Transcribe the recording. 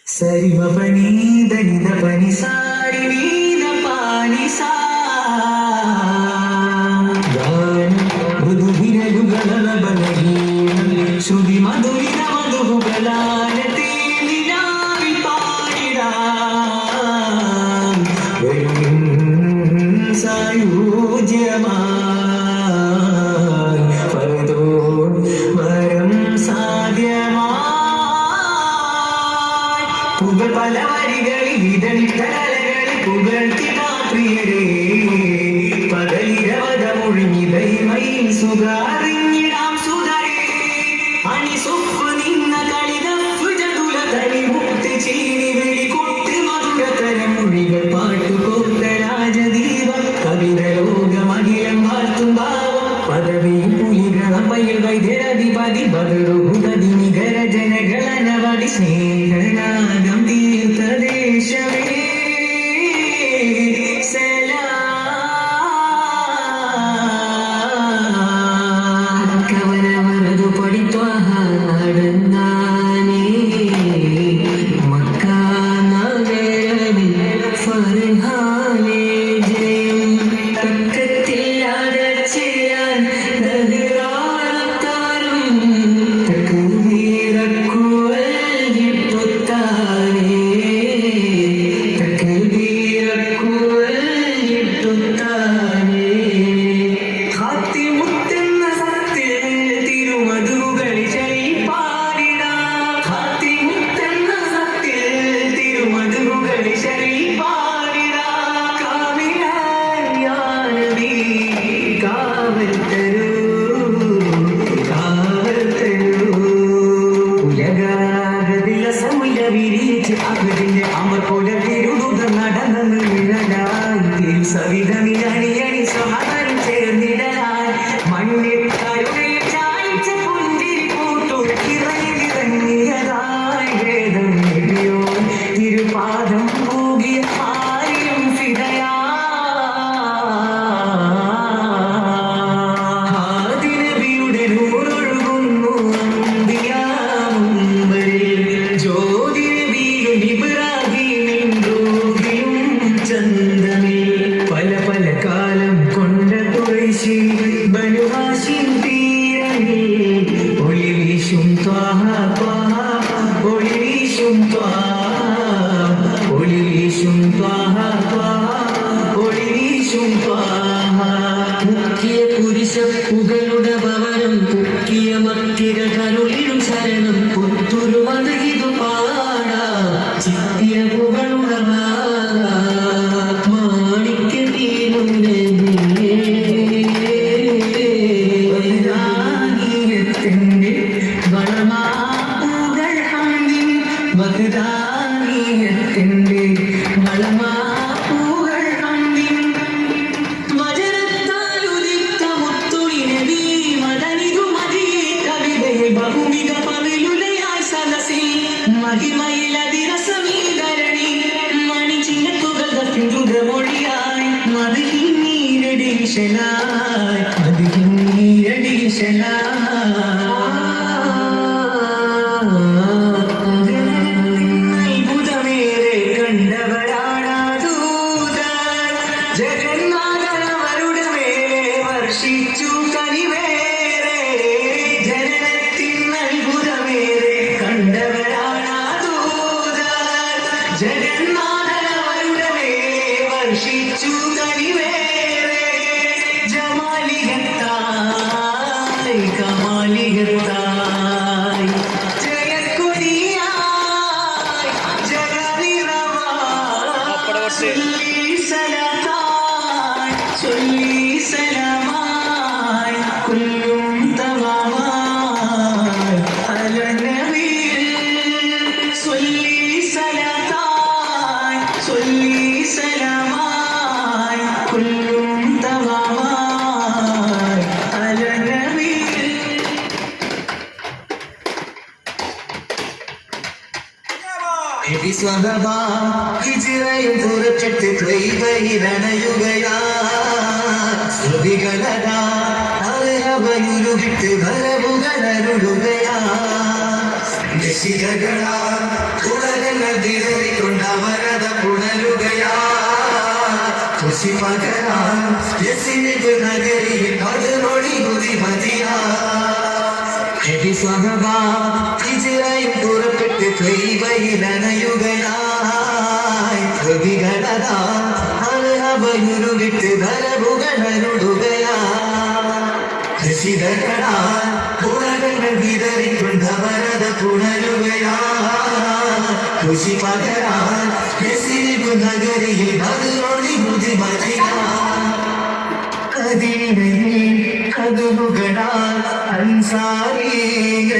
സരിമ പനി ദനിത പനി സാരി നീത പാനി സാ മൃദുവിരലുകള ബലഹീനം ശ്രുതി മധുരിത മധുഗലാനത്തെ നിലാവിൽ പാടിടാം വരും സായുജ്യമായി പരതോ വരം സാധ്യമായി പുകൾ പല വരികളിൽ വിതളിക്കലകളിൽ പുകഴ്ത്തിന പ്രിയരേ പകലിരവത മുഴുങ്ങിതൈമയിൽ സുഖാറിഞ്ഞിടാം സുധരേ അണിസൊപ്പ് നിന്ന കളിതഫുജതുല തനി മുക്തി ചീനി വെളികൊട്ട് മധുരതര മൊഴികൾ പാട്ടുകൊണ്ട രാജദീപ കവിത ലോകമഖിലം വാഴ്ത്തും ഭാവം പദവി പുലികളമയിൽ വൈദ്യരധിപതി ബദറുഹുദി നികര ജനഗണനവധി സ്നേഹനാഗം തീർത്ഥദേശമേ കവനവരതു പഠിത്വാഹാടന്നാനേ മക്കാനഗരവിൽ ഫർഹാനേ ജയം തക്കത്തില്ലാതെ ചെയ്യാൻ നഗരാളത്താരും തക്കുവീരക്കുവൽ ജിട്ടുത്താനേ തക്കുവീരക്കുവൽ ജിട്ടുത്താനേ ഹാത്തിമുത്തെന്ന സത്തിൽ തിരുമധുകളിൽ ശരീപാടിടാം ഹാത്തിമുത്തെന്ന സത്തിൽ തിരുമധുകളിൽ ശരീപാടിടാം കാവിലായാനബി കാവൽ തരൂ കാവൽ തരൂ ഉലകാകതില സമുല വിരിച്ച് അകതിന്റെ അമർ പോലെ തിരുടുത നടന്നു നിഴലായി സവിധമിലണിയണി സഹകരം ചേർന്നിടലായി മണ്ണിൽ കരുണയിൽ ചായ്ച്ച പുഞ്ചിരി പൂട്ടുകിറങ്ങിയതായി വേദം എഴുതിയോ തിരുപാദം പൂകിയ ആയിരം ഫിദയാ ആദിനബിയുടെ നൂറൊഴുകുന്നു അന്തിയാമുമ്പരിൽ ജ്യോതിരബിയും ഇബ്രാഹീമിൻ റൂഹിയും ചന്ദമിൽ പല പല കാലം കൊണ്ട കുറേശി ബനു ഹാശിം തീരങ്ങളിൽ ഒളി വീശും ത്വാഹ ത്വാഹ ഒളി വീശും ത്വാഹ ഒളി വീശും ത്വാഹ ത്വാഹ ഒളി വീശും ത്വാഹ മുഖ്യ പുരുഷ പുകളുടെ ഭവനം പുക്കിയ മത്തിര കരുളിലും ശരണം പുത്തുരു മതകിതു പാടാ ചിത്തിയ പുകളുടെ മാണിക്യ തീരുന്നതിന്റെ വളമാപ്പുകൾ ഹംദിൻ വഹദാനിയത്തിന്റെ വളമാപ്പുകൾ ഹംദിൻ വചനത്താലുദിത്ത മുത്തുളി നബി മദനിതു മദിയെ കവിതയെ ബഹുവിധ പവിലുലയായി സദസി മഹിമയിലതിരസമീധരണി മണിച്ചിങ്ങത്തുകൾ മൊഴിയായി മതി ജഗന്നാഥനവരുടെ വർഷിച്ചു കനിവേറെ ജമാലികത്തായി കമാലികത്തായി ജയക്കൊടിയായി ജഗനിറവായി ചൊല്ലി സലാമായി കുല്ലും തമാമായി അലനബിയിൽ ചൊല്ലി സലാത്തായി ചൊല്ലി സലാമായി കുല്ലും തമാമായി അലനബിയിൽ. ഹിജ്റയും പുറപ്പെട്ട് ത്വയ്ബയിലണയുകയാ ശ്രുതികളതാ അർഹബയുരുവിട്ട് വരവുകളരുളുകയാ നിശിതകളാ ഉടനതിരക്കൊണ്ടവരത പുണരുകയാ കുശി പകരാ യസിനിബ് നഗരിയിൽ പതിനൊഴി കുതിമതിയാ ഹിജ്റയും പുറപ്പെട്ട് ത്വയ്ബയിലണയുകയായി കവികളതാ അർഹബയുരുവിട്ട് വരവുകളരുളുകയാ ശശിധരനാ പുറകൾ വിതറിക്കൊണ്ടവരത പുണരുകയാ കുശി പകരാൻ യസിനിബ് നഗരിയിൽ പതിനൊഴി കുതിമതിയാ കദീനയിൽ കതുകുകളാൽ അൻസാരി